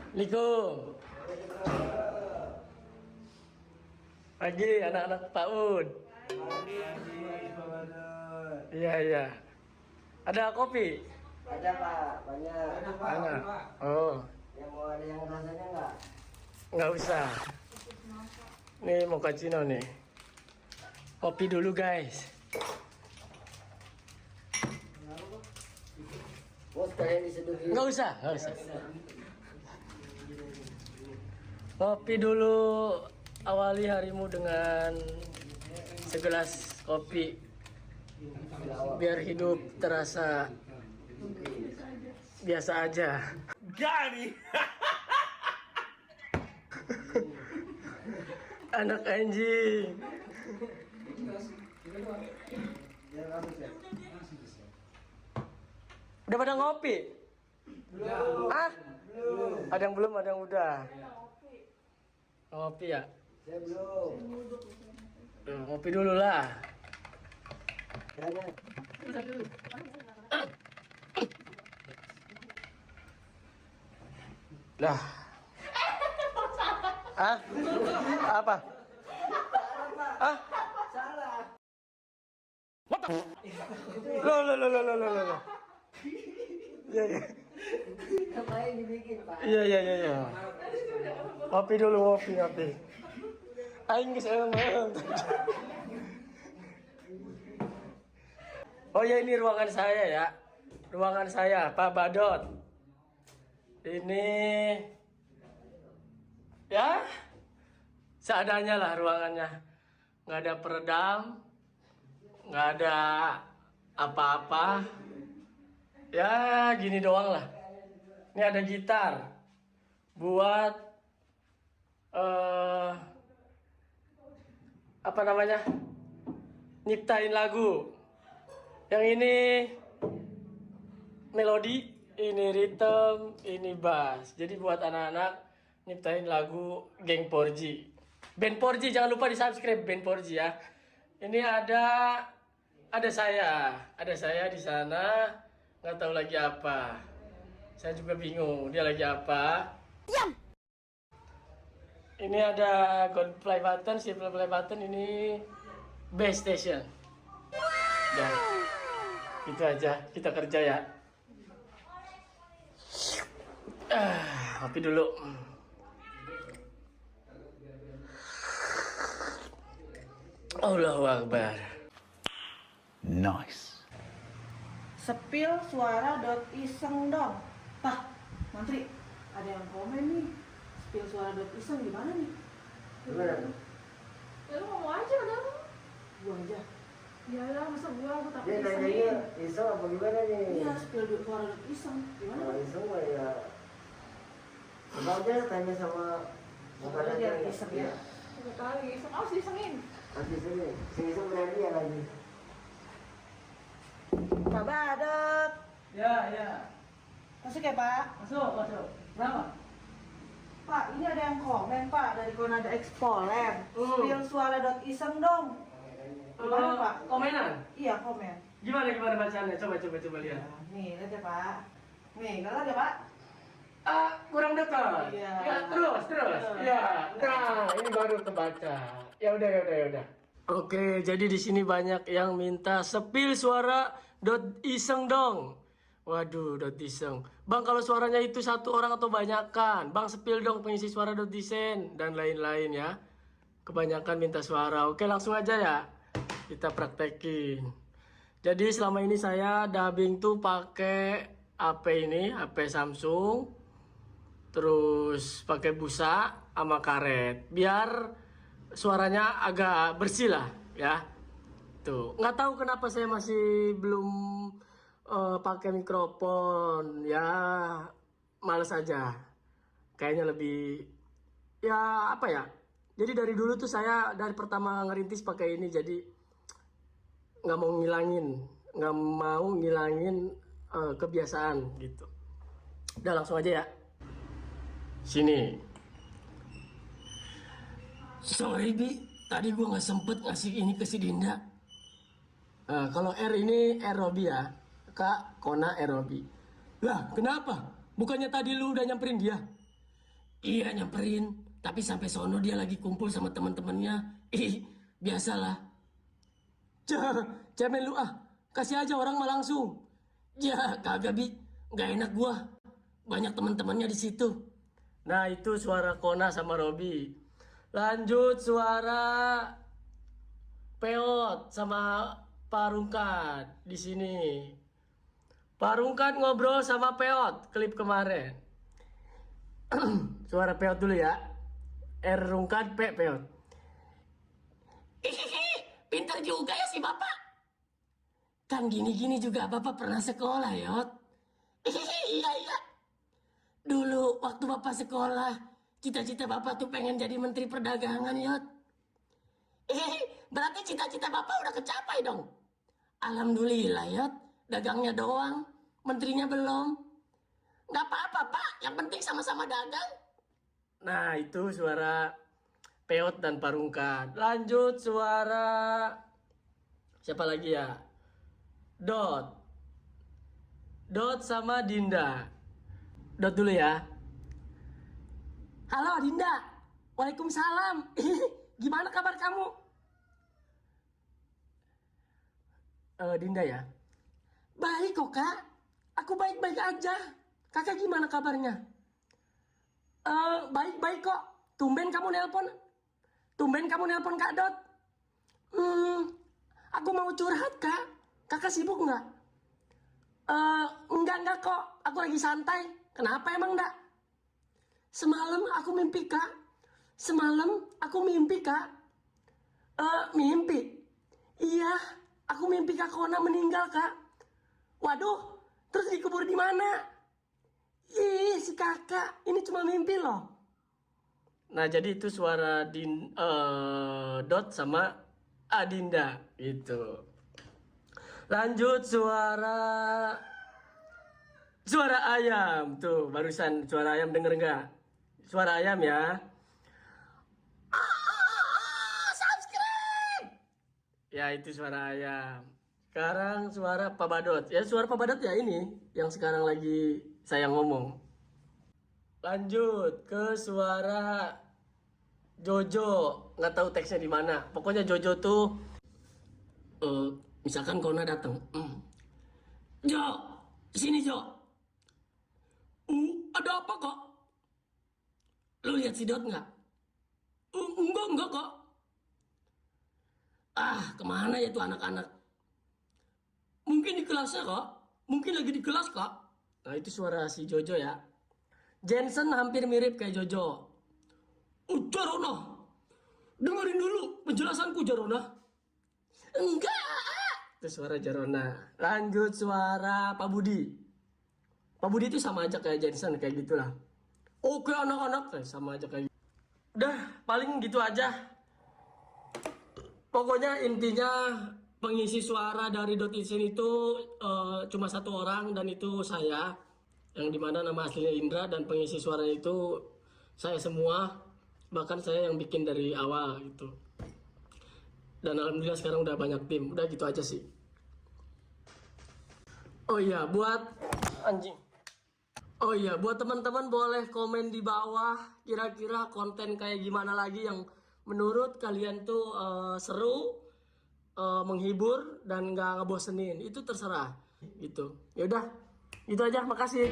Assalamualaikum. Pagi anak-anak PAUD. Iya iya. Ada kopi? Ada Pak, banyak. Mana? Oh, Yang mau ada yang rasanya nggak? nggak usah. Nih mochaccino nih. Kopi dulu guys. Bos kalian diseduhin. Nggak usah, nggak usah. Kopi dulu. Awali harimu dengan segelas kopi. Biar hidup terasa biasa aja. Gani. Anak anjing. Udah pada ngopi? Belum. Ah? Belum. Ada yang belum, ada yang udah. Ngopi ya? Saya belum. Ngopi dulu lah. Jangan. Lah. Ah? Apa? Ah? Salah. Loh. Iya, iya. Ngapain dibikin Pak? Iya. Ngopi dulu, ngopi. Aing geus eung. Oh ya, ini ruangan saya ya. Ruangan saya, Pak Badot. Ini ya seadanya lah ruangannya. Nggak ada peredam, nggak ada apa-apa. Ya gini doang lah. Ini ada gitar buat apa namanya, nyiptain lagu. Yang ini melodi, ini rhythm, ini bass. Jadi buat anak-anak nyiptain lagu geng Porji. Band Porji, jangan lupa di subscribe band Porji ya. Ini ada saya di sana, nggak tahu lagi apa. Saya juga bingung dia lagi apa. Diam. Ini ada gold play button, silver play button, ini bass station. Dan itu aja, kita kerja ya. Kopi dulu. Allahu Akbar. Nice. Sepil suara.iseng dong. Pak, Mantri, ada yang komen nih. Sepil suara.iseng gimana nih? Gimana? Ya lu ngomong aja udah lu. Gua aja. Ya lah masa gua takut Dia nanyanya iseng apa gimana nih? Iya, sepil suara.iseng gimana? Kalau iseng mah ya. Coba aja tanya sama Pokoknya dia iseng ya. Udah kali iseng, harus disengin. Nanti sini, iseng berani ya lagi. Pak Badot. Ya. Masuk ya, Pak? Masuk. Kenapa? Pak, ini ada yang komen, Pak, dari Konada Explorer. Hmm. Sepil suara.iseng dong. Gimana, Pak? Komenan. Iya, komen. Gimana bacaannya? Coba lihat. Nah, nih, lihat ya, Pak. Nih, kalau ya, Pak. Kurang dekat. Iya. Ya, terus. Ya. Nah, ini baru kebaca. Ya udah. Oke, jadi di sini banyak yang minta sepil suara .iseng dong. Waduh, .iseng. Bang, kalau suaranya itu satu orang atau banyakan? Bang, sepil dong pengisi suara .isen dan lain-lain ya. Kebanyakan minta suara. Oke, langsung aja ya. Kita praktekin. Jadi selama ini saya dubbing tuh pakai HP Samsung. Terus pakai busa sama karet. Biar suaranya agak bersih lah ya. Tuh, nggak tahu kenapa saya masih belum pakai mikrofon ya, males aja. Kayaknya lebih ya apa ya. Jadi dari dulu tuh saya dari pertama ngerintis pakai ini, jadi nggak mau ngilangin kebiasaan gitu. Udah langsung aja ya. Sini. Sorry Bi, tadi gua nggak sempet ngasih ini ke si Dinda. Kalau R ini R Robi ya, Kak Kona R Robi. Lah kenapa? Bukannya tadi lu udah nyamperin dia? Iya nyamperin, tapi sampai sono dia lagi kumpul sama teman-temannya. Biasalah. Cemen lu ah, kasih aja orang mah langsung. Ya kagak Bi, nggak enak gua. Banyak teman-temannya di situ. Nah itu suara Kona sama Robi. Lanjut suara Peot sama Parungkat di sini. Parungkat ngobrol sama Peot klip kemarin. Suara Peot dulu ya. R Rungkat P Peot. Pintar juga ya si bapak. Kan gini-gini juga bapak pernah sekolah Yot. Iya. Dulu waktu bapak sekolah, cita-cita bapak tuh pengen jadi menteri perdagangan Yot. Berarti cita-cita bapak udah kecapai dong. Alhamdulillah Yot, dagangnya doang, menterinya belum. Gak apa-apa pak, yang penting sama-sama dagang. Nah itu suara Peot dan Parungkat. Lanjut suara siapa lagi ya? Dot sama Dinda. Dot dulu ya. Halo Dinda. Waalaikumsalam. Gimana kabar kamu? Dinda ya. Baik kok kak. Aku baik-baik aja. Kakak gimana kabarnya? Baik-baik kok. Tumben kamu nelpon Kak Dot. Aku mau curhat kak. Kakak sibuk nggak? Enggak kok. Aku lagi santai. Kenapa emang enggak? Semalam aku mimpi kak. Mimpi? Iya. Aku mimpi Kak Kona meninggal kak. Waduh. Terus dikubur di mana? Ih, si kakak, ini cuma mimpi loh. Nah, jadi itu suara Dot sama Adinda gitu. Lanjut suara ayam. Tuh, barusan suara ayam denger nggak? Suara ayam ya. Subscribe. Ya, itu suara ayam. Sekarang suara Pak Badot. Ya, suara Pak Badot ya ini yang sekarang lagi saya ngomong. Lanjut ke suara Jojo. Nggak tahu teksnya di mana. Pokoknya Jojo tuh misalkan Kona datang. Jo, sini Jo. Ada apa kok? Lu lihat si Dot nggak? Enggak kok. Kemana ya tuh anak-anak? Mungkin di kelasnya kok. Mungkin lagi di kelas kok. Nah itu suara si Jojo ya. Jensen hampir mirip kayak Jojo. Jarona, dengerin dulu penjelasanku Jarona. Enggak. Itu suara Jarona. Lanjut suara Pak Budi. Pak Budi itu sama aja kayak Jensen kayak gitulah. Oke anak-anak sama aja kayak gitu. Udah paling gitu aja. Pokoknya intinya pengisi suara dari Dot Isen itu cuma satu orang dan itu saya, yang dimana nama aslinya Indra, dan pengisi suara itu saya semua, bahkan saya yang bikin dari awal gitu. Dan alhamdulillah sekarang udah banyak tim. Udah gitu aja sih. Oh iya buat teman-teman boleh komen di bawah kira-kira konten kayak gimana lagi yang menurut kalian tuh seru, menghibur dan nggak ngebosenin. Itu terserah gitu. Ya udah, gitu aja. Makasih.